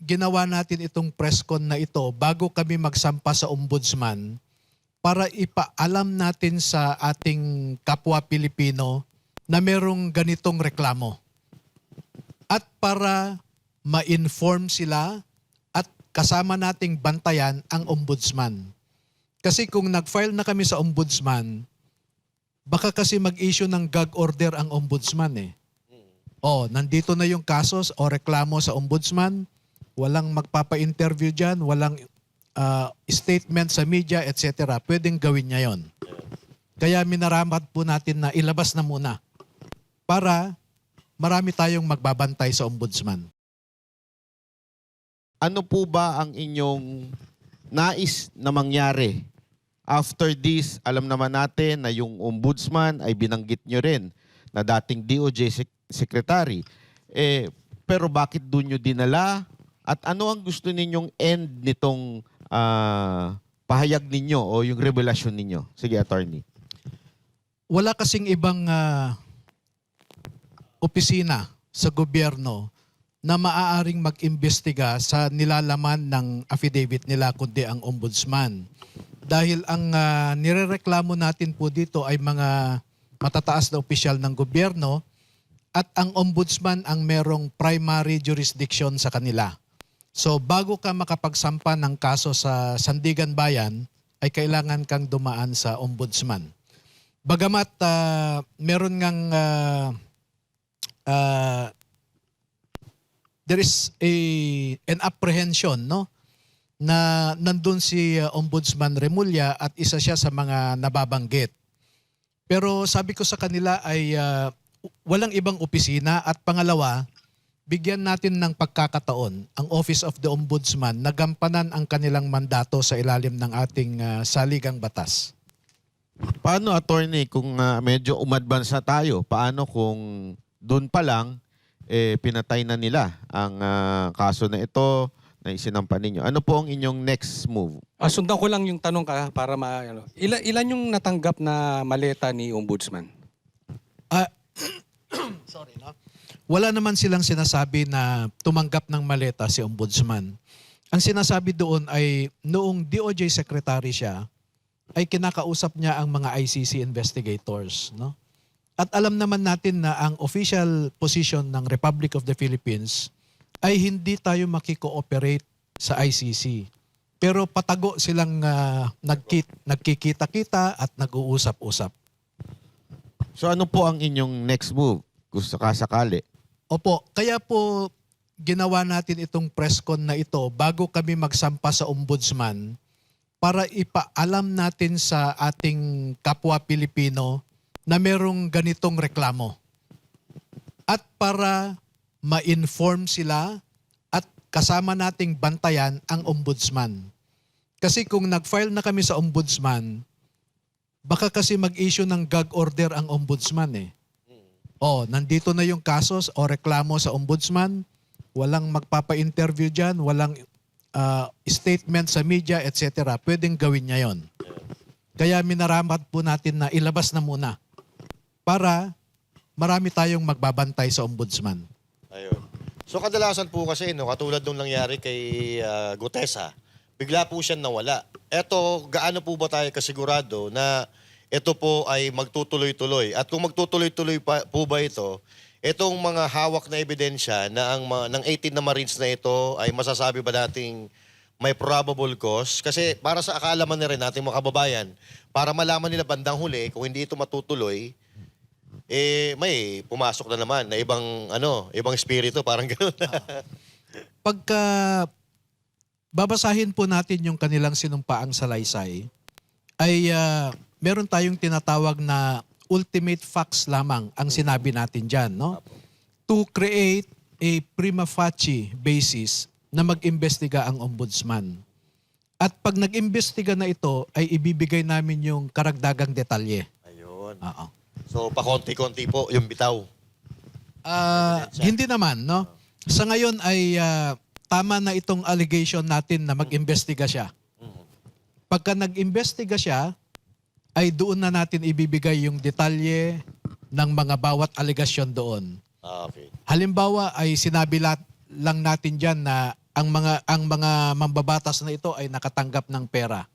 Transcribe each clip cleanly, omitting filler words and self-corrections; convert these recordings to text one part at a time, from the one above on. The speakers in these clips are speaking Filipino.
ginawa natin itong press con na ito bago kami magsampa sa ombudsman para ipaalam natin sa ating kapwa Pilipino na merong ganitong reklamo. At para ma-inform sila at kasama nating bantayan ang ombudsman. Kasi kung nag-file na kami sa ombudsman, baka kasi mag-issue ng gag order ang ombudsman eh. Oh, nandito na yung kasos o reklamo sa ombudsman, walang magpapa-interview dyan, walang statement sa media, etc. Pwedeng gawin niya yon. Kaya minaramat po natin na ilabas na muna para marami tayong magbabantay sa ombudsman. Ano po ba ang inyong nais na mangyari? After this, alam naman natin na yung ombudsman ay binanggit nyo rin na dating DOJ secretary. Pero bakit doon nyo dinala? At ano ang gusto ninyong end nitong pahayag ninyo o yung revelasyon ninyo? Sige, attorney. Wala kasing ibang opisina sa gobyerno na maaaring mag-imbestiga sa nilalaman ng affidavit nila kundi ang ombudsman. Dahil ang nirereklamo natin po dito ay mga matataas na opisyal ng gobyerno at ang ombudsman ang merong primary jurisdiction sa kanila. So bago ka makapagsampa ng kaso sa Sandigan Bayan, ay kailangan kang dumaan sa ombudsman. Bagamat meron ngang there is an apprehension, no, na nandun si Ombudsman Remulla at isa siya sa mga nababanggit. Pero sabi ko sa kanila ay walang ibang opisina at pangalawa, bigyan natin ng pagkakataon ang Office of the Ombudsman na gampanan ang kanilang mandato sa ilalim ng ating saligang batas. Paano, attorney, kung medyo umadvance na tayo? Paano kung doon pa lang pinatay na nila ang kaso na ito na isinampa ninyo? Ano po ang inyong next move? Sundan ko lang yung tanong ka para ilan yung natanggap na maleta ni Ombudsman? Sorry, no? Wala naman silang sinasabi na tumanggap ng maleta si Ombudsman. Ang sinasabi doon ay noong DOJ Secretary siya, ay kinakausap niya ang mga ICC investigators, no? At alam naman natin na ang official position ng Republic of the Philippines ay hindi tayo makikooperate sa ICC. Pero patago silang nagkikita-kita at nag-uusap-usap. So ano po ang inyong next move? Gusto kasakali? Opo, kaya po ginawa natin itong press con na ito bago kami magsampa sa ombudsman para ipaalam natin sa ating kapwa Pilipino na merong ganitong reklamo. At para ma-inform sila at kasama nating bantayan ang ombudsman. Kasi kung nag-file na kami sa ombudsman, baka kasi mag-issue ng gag order ang ombudsman eh. Oh, nandito na yung kasos o reklamo sa ombudsman, walang magpapa-interview dyan, walang statement sa media, etc. Pwedeng gawin niya yon. Kaya minaramat po natin na ilabas na muna para marami tayong magbabantay sa ombudsman. Ayun. So kadalasan po kasi, no, katulad nung nangyari kay Gutesa, bigla po siya nawala. Eto, gaano po ba tayo kasigurado na ito po ay magtutuloy-tuloy? At kung magtutuloy-tuloy po ba ito, itong mga hawak na ebidensya na ng 18 na Marines na ito ay masasabi ba nating may probable cause? Kasi para sa akalaman na rin nating mga kababayan, para malaman nila bandang huli, kung hindi ito matutuloy, may pumasok na naman na ibang espiritu, parang gano'n. Pagka babasahin po natin yung kanilang sinumpaang salaysay, ay meron tayong tinatawag na ultimate facts lamang ang sinabi natin dyan, no? To create a prima facie basis na mag-imbestiga ang ombudsman. At pag nag-imbestiga na ito, ay ibibigay namin yung karagdagang detalye. Ayun. Oo. So, pakonti-konti po yung bitaw. Hindi naman, no? Sa ngayon ay tama na itong allegation natin na mag-imbestiga siya. Pagka nag-imbestiga siya, ay doon na natin ibibigay yung detalye ng mga bawat alegasyon doon. Okay. Halimbawa ay sinabi lang natin dyan na ang mga mambabatas na ito ay nakatanggap ng pera.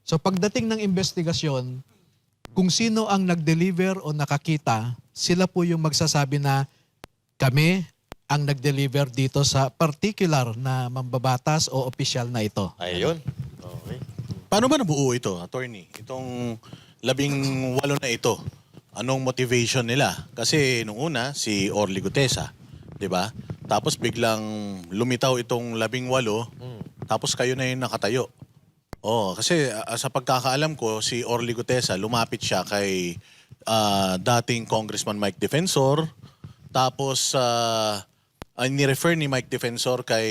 So pagdating ng investigasyon, kung sino ang nag-deliver o nakakita, sila po yung magsasabi na kami ang nag-deliver dito sa particular na mambabatas o opisyal na ito. Ayun. Okay. Paano ba nabuo ito, attorney? Itong 18 na ito. Anong motivation nila? Kasi nung una, si Orly Gutesa, di ba? Tapos biglang lumitaw itong 18, tapos kayo na yung nakatayo. Oh, kasi sa pagkakaalam ko, si Orly Gutesa, lumapit siya kay dating Congressman Mike Defensor, tapos ni-refer ni Mike Defensor kay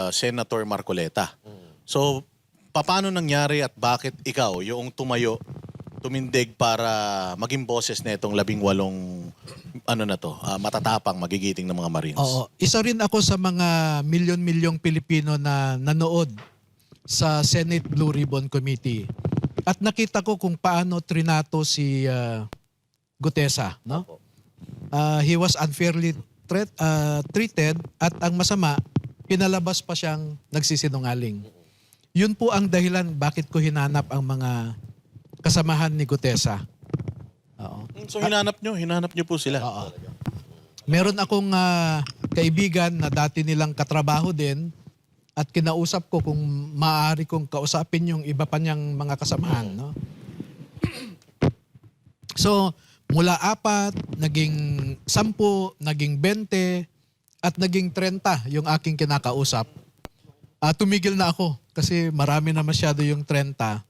Senator Marcoleta. So, paano nangyari at bakit ikaw yung tumindig para maging boses na itong 18 matatapang magigiting ng mga Marines? Oo. Isa rin ako sa mga milyon-milyong Pilipino na nanood sa Senate Blue Ribbon Committee. At nakita ko kung paano trinato si Gutesa, no? He was unfairly treated at ang masama, pinalabas pa siyang nagsisinungaling. Yun po ang dahilan bakit ko hinanap ang mga kasamahan ni Gutesa. Oo. So hinanap nyo po sila? Oo. Meron akong kaibigan na dati nilang katrabaho din at kinausap ko kung maaari kong kausapin yung iba pa niyang mga kasamahan. No? So, mula 4, naging 10, naging 20, at naging 30 yung aking kinakausap. Tumigil na ako kasi marami na masyado yung 30.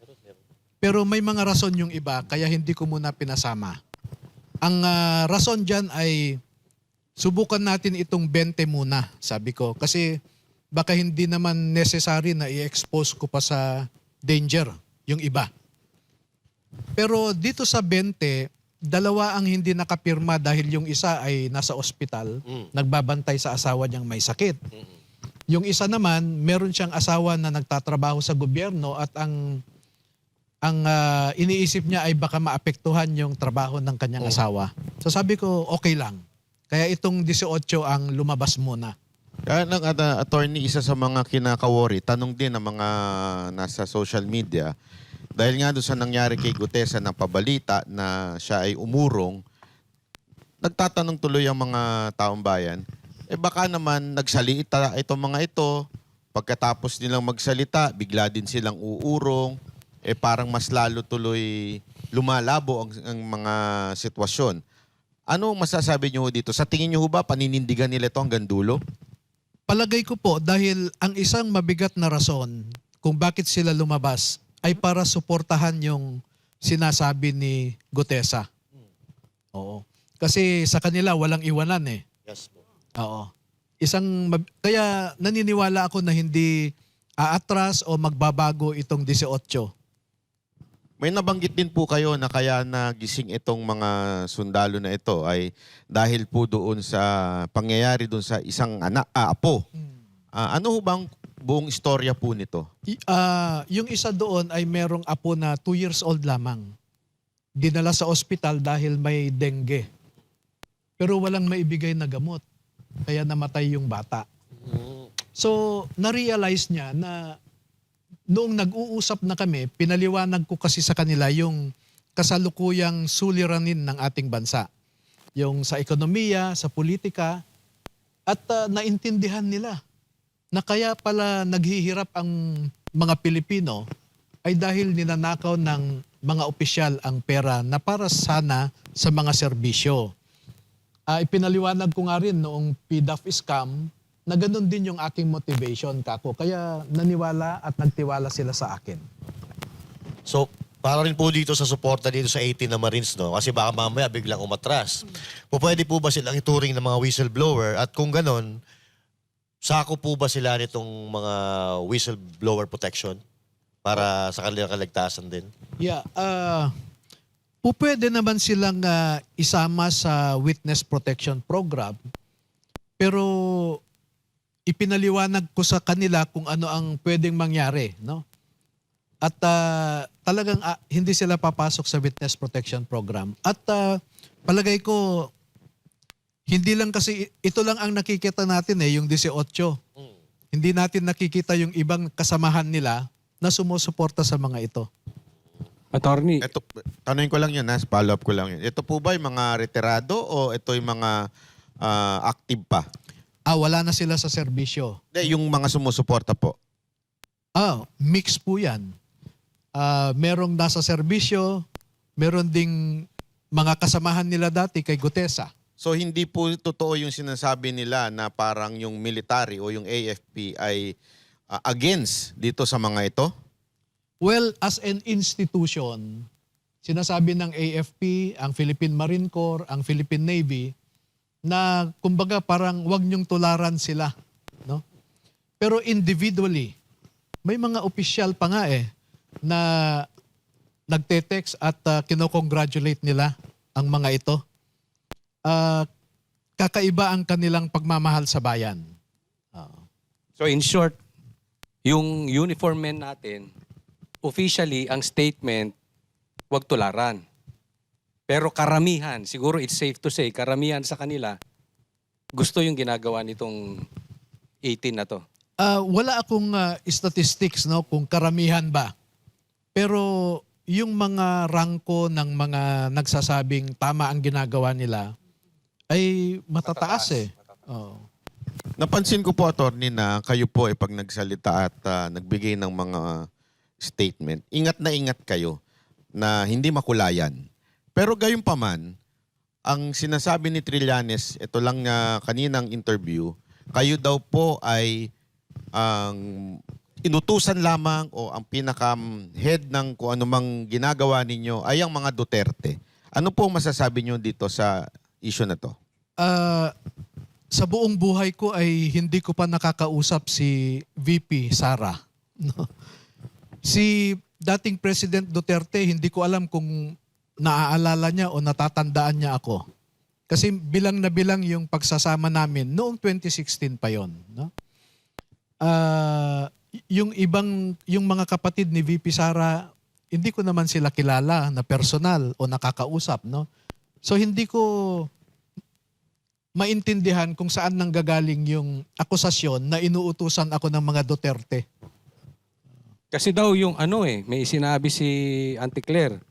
Pero may mga rason yung iba kaya hindi ko muna pinasama. Ang rason dyan ay subukan natin itong 20 muna, sabi ko. Kasi baka hindi naman necessary na i-expose ko pa sa danger yung iba. Pero dito sa 20, 2 ang hindi nakapirma dahil yung isa ay nasa ospital, nagbabantay sa asawa niyang may sakit. Yung isa naman, meron siyang asawa na nagtatrabaho sa gobyerno at ang iniisip niya ay baka maapektuhan yung trabaho ng kanyang asawa. So sabi ko, okay lang. Kaya itong 18 ang lumabas muna. Kaya ng attorney, isa sa mga kinaka-worry, tanong din ng mga nasa social media, dahil nga doon sa nangyari kay Gutesa na pabalita na siya ay umurong, nagtatanong tuloy ang mga taong bayan, baka naman nagsalita itong mga ito, pagkatapos nilang magsalita, bigla din silang uurong, parang mas lalo tuloy lumalabo ang mga sitwasyon. Ano masasabi niyo dito? Sa tingin niyo ba paninindigan nila ito hanggang dulo? Palagay ko po dahil ang isang mabigat na rason kung bakit sila lumabas ay para suportahan yung sinasabi ni Gutesa. Oo. Kasi sa kanila walang iwanan eh. Yes po. Oo. Kaya naniniwala ako na hindi aatras o magbabago itong 18. May nabanggit din po kayo na kaya nagising itong mga sundalo na ito ay dahil po doon sa pangyayari doon sa isang apo. Ano ho bang buong istorya po nito? Yung isa doon ay merong apo na 2 years old lamang. Dinala sa ospital dahil may dengue. Pero walang maibigay na gamot. Kaya namatay yung bata. So, na-realize niya na noong nag-uusap na kami, pinaliwanag ko kasi sa kanila yung kasalukuyang suliranin ng ating bansa. Yung sa ekonomiya, sa politika, at naintindihan nila na kaya pala naghihirap ang mga Pilipino ay dahil ninanakaw ng mga opisyal ang pera na para sana sa mga serbisyo. Ipinaliwanag ko nga rin noong PDAF scam na ganun din yung aking motivation, kako. Kaya naniwala at nagtiwala sila sa akin. So, para rin po dito sa suporta dito sa 18 na Marines, no? Kasi baka mamaya biglang umatras. Pwede po ba silang ituring ng mga whistleblower? At kung ganon, sako po ba sila nitong mga whistleblower protection para sa kanilang kaligtasan din? Yeah, pwede naman silang isama sa witness protection program. Pero ipinaliwanag ko sa kanila kung ano ang pwedeng mangyari, no? At talagang hindi sila papasok sa witness protection program. At palagay ko, hindi lang kasi, ito lang ang nakikita natin yung 18. Hindi natin nakikita yung ibang kasamahan nila na sumusuporta sa mga ito. Attorney, Ito, tanungin ko lang yun, follow up ko lang yun. Ito po ba yung mga retirado o ito yung mga active pa? Wala na sila sa serbisyo. Hindi, yung mga sumusuporta po. Mix po yan. Merong nasa serbisyo, meron ding mga kasamahan nila dati kay Gutesa. So hindi po totoo yung sinasabi nila na parang yung military o yung AFP ay against dito sa mga ito? Well, as an institution, sinasabi ng AFP, ang Philippine Marine Corps, ang Philippine Navy, na kumbaga parang wag niyong tularan sila. No? Pero individually, may mga opisyal pa nga na nagte-text at kinocongratulate nila ang mga ito. Kakaiba ang kanilang pagmamahal sa bayan. so in short, yung uniform men natin, officially, ang statement, wag tularan. Pero karamihan, siguro it's safe to say, karamihan sa kanila, gusto yung ginagawa nitong 18 na to. Wala akong statistics kung karamihan ba. Pero yung mga rangko ng mga nagsasabing tama ang ginagawa nila ay matataas Oo. Napansin ko po, attorney, na kayo po pag nagsalita at nagbigay ng mga statement, ingat na ingat kayo na hindi makulayan. Pero gayon pa man, ang sinasabi ni Trillanes, ito lang na kaninang interview, kayo daw po ay ang inutusan lamang o ang pinaka-head ng kung anumang ginagawa ninyo ay ang mga Duterte. Ano po masasabi nyo dito sa issue na to? Sa buong buhay ko ay hindi ko pa nakakausap si VP Sara. No? Si dating President Duterte, hindi ko alam kung naaalala niya o natatandaan niya ako. Kasi bilang na bilang yung pagsasama namin noong 2016 pa yon. No? Yung mga kapatid ni VP Sara, hindi ko naman sila kilala na personal o nakakausap. No? So hindi ko maintindihan kung saan nanggagaling yung akusasyon na inuutusan ako ng mga Duterte. Kasi daw yung may sinabi si Auntie Claire,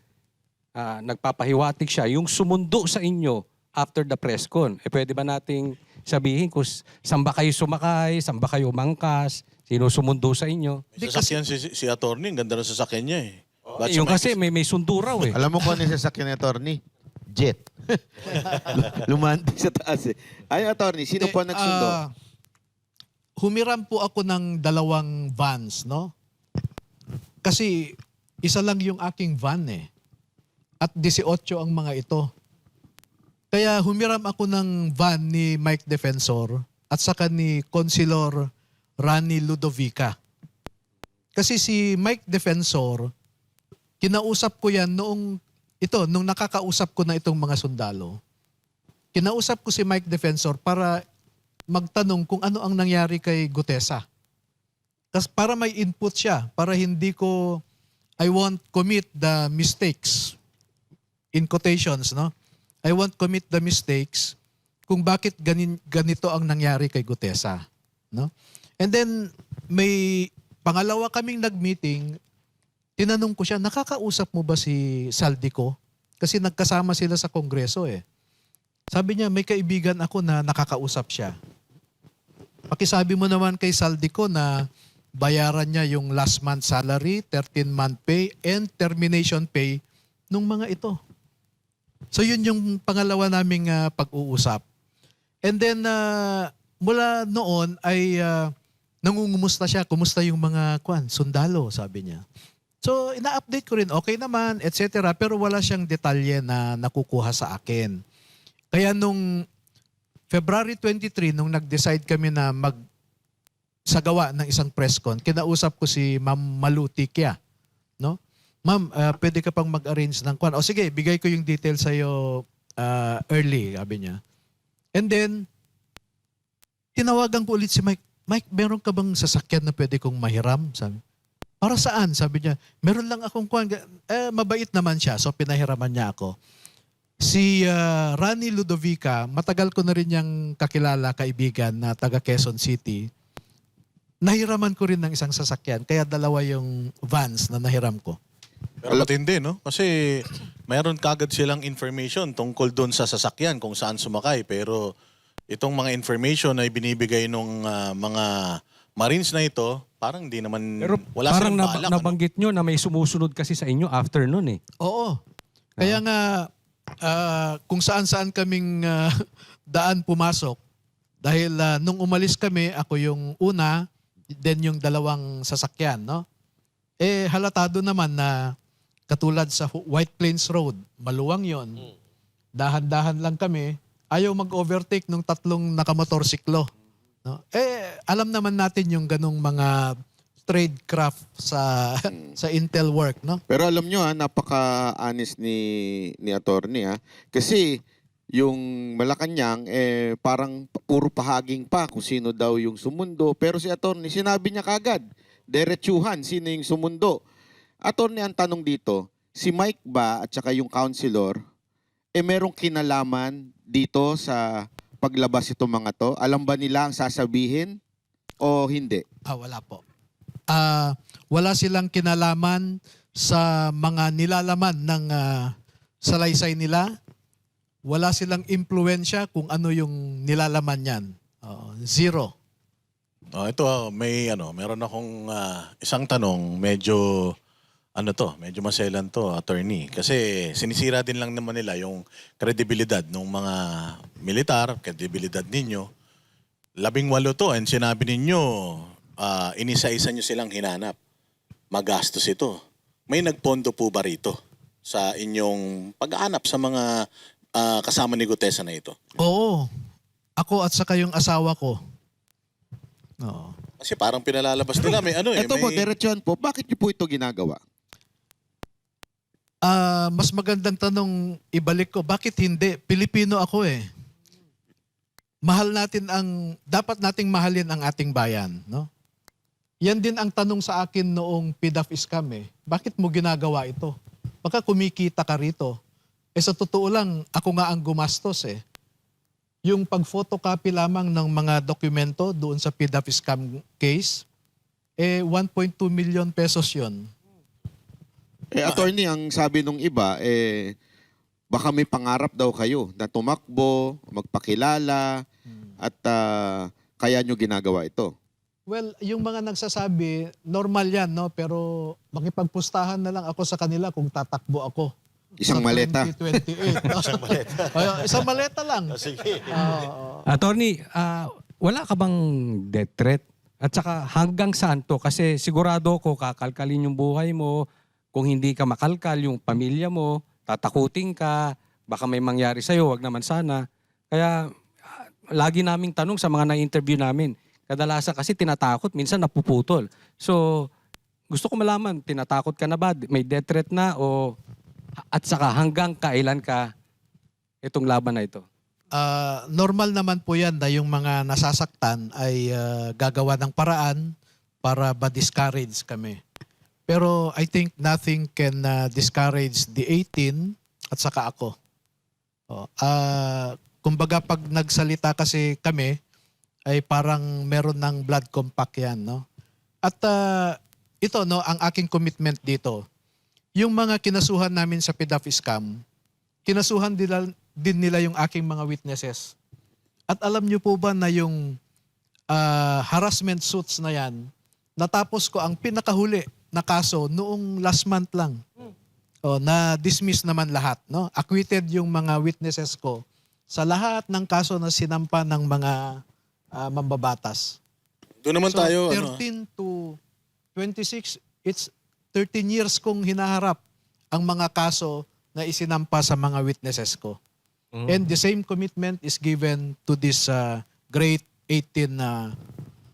nagpapahiwatig siya, yung sumundo sa inyo after the press con. Pwede ba nating sabihin kung saan ba kayo sumakay, saan ba kayo mangkas, sino sumundo sa inyo? May sasakyan si attorney, ang ganda ng sasakyan niya eh. Ba't Yung siya kasi may sundo raw Alam mo kung ano yung sasakyan ni attorney? Jet. Lumanti sa taas Ay, attorney, sino po nagsundo? Humiram po ako ng 2 vans, no? Kasi isa lang yung aking van At 18 ang mga ito. Kaya humiram ako ng van ni Mike Defensor at saka ni Consilor Rani Ludovica. Kasi si Mike Defensor, kinausap ko yan nung nakakausap ko na itong mga sundalo. Kinausap ko si Mike Defensor para magtanong kung ano ang nangyari kay Gutesa. Kasi para may input siya, para I won't commit the mistakes, in quotations, no? I won't commit the mistakes kung bakit ganito ang nangyari kay Gutesa. No? And then, may pangalawa kaming nag-meeting, tinanong ko siya, nakakausap mo ba si Saldico? Kasi nagkasama sila sa Kongreso Sabi niya, may kaibigan ako na nakakausap siya. Pakisabi mo naman kay Saldico na bayaran niya yung last month salary, 13-month pay, and termination pay nung mga ito. So yun yung pangalawa naming pag-uusap. And then mula noon ay nangungumusta siya, kumusta yung mga sundalo, sabi niya. So ina-update ko rin, okay naman, etc. Pero wala siyang detalye na nakukuha sa akin. Kaya nung February 23, nung nag-decide kami na magsagawa ng isang press con, kinausap ko si Ma'am Malutikya. No? Ma'am, pwede ka pang mag-arrange ng O sige, bigay ko yung details sa'yo early, sabi niya. And then, tinawagan ko ulit si Mike. Mike, meron ka bang sasakyan na pwede kong mahiram? Sabi. Para saan? Sabi niya, meron lang akong mabait naman siya, so pinahiraman niya ako. Si Rani Ludovica, matagal ko na rin niyang kakilala, kaibigan na taga Quezon City. nahiraman ko rin ng isang sasakyan. Kaya dalawa yung vans na nahiram ko. Pero matindi, no? Kasi mayroon kagad silang information tungkol doon sa sasakyan kung saan sumakay. Pero itong mga information na ibinibigay ng mga Marines na ito, parang hindi naman, Pero wala parang silang balak. nabanggit nyo na may sumusunod kasi sa inyo after nun eh. Oo. Kaya nga, kung saan-saan kaming daan pumasok, dahil nung umalis kami, ako yung una, then yung dalawang sasakyan, no? Eh, halatado naman na katulad sa White Plains Road, maluwang yon. Dahan-dahan lang kami, ayaw mag-overtake nung tatlong nakamotorsiklo. No? Eh, alam naman natin yung ganong mga tradecraft sa Intel work, no? Pero alam nyo napaka-honest ni attorney kasi yung Malacanang parang puro pahaging pa kung sino daw yung sumundo. Pero si attorney sinabi niya kagad, diretsuhan sino yung sumundo. Attorney, ang tanong dito, si Mike ba at saka yung counselor merong kinalaman dito sa paglabas itong mga to? Alam ba nila ang sasabihin o hindi? Wala po. Wala silang kinalaman sa mga nilalaman ng salaysay nila. Wala silang impluensya kung ano yung nilalaman niyan. Zero. Ito, meron akong isang tanong, medyo medyo maselan to, attorney. Kasi sinisira din lang naman nila yung kredibilidad ng mga militar, kredibilidad ninyo. 18 to, and sinabi ninyo, inisa-isa nyo silang hinanap. Magastos ito. May nagpondo po ba rito sa inyong pag-aanap sa mga kasama ni Gutesa na ito? Oo. Ako at saka yung asawa ko. Oo. Kasi parang pinalalabas nila, may Ito po, diretsuhan po, bakit nyo po ito ginagawa? Mas magandang tanong ibalik ko, bakit hindi? Pilipino ako eh. Dapat nating mahalin ang ating bayan, no? Yan din ang tanong sa akin noong PDAF-SCAM eh. Bakit mo ginagawa ito? Baka kumikita ka rito. Sa totoo lang, ako nga ang gumastos eh. Yung pag-photocopy lamang ng mga dokumento doon sa PDAF-SCAM case, 1.2 million pesos yun. Attorney, ang sabi nung iba, baka may pangarap daw kayo na tumakbo, magpakilala, at kaya nyo ginagawa ito. Well, yung mga nagsasabi, normal yan, no? Pero makipagpustahan na lang ako sa kanila kung tatakbo ako. Isang sa maleta. 2028. No? Isang maleta lang. Sige. Attorney, wala ka bang death threat? At saka hanggang saan to? Kasi sigurado ko kakalkalin yung buhay mo. Kung hindi ka makalkal, yung pamilya mo, tatakutin ka, baka may mangyari sa'yo, wag naman sana. Kaya lagi naming tanong sa mga na-interview namin, kadalasan kasi tinatakot, minsan napuputol. So, gusto ko malaman, tinatakot ka na ba? May death threat na? At saka hanggang kailan ka itong laban na ito? Normal naman po yan na yung mga nasasaktan ay gagawa ng paraan para ba-discourage kami. Pero I think nothing can discourage the 18 at saka ako. Kumbaga pag nagsalita kasi kami, ay parang meron ng blood compact yan. No? At ito, no, ang aking commitment dito, yung mga kinasuhan namin sa PDAF-SCAM, kinasuhan din nila yung aking mga witnesses. At alam niyo po ba na yung harassment suits na yan, natapos ko ang pinakahuli na kaso noong last month lang. Na-dismiss naman lahat. No? Acquitted yung mga witnesses ko sa lahat ng kaso na sinampa ng mga mambabatas. Doon naman So, tayo, 13 to 26, it's 13 years kong hinaharap ang mga kaso na isinampa sa mga witnesses ko. And the same commitment is given to this great 18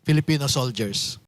Filipino soldiers.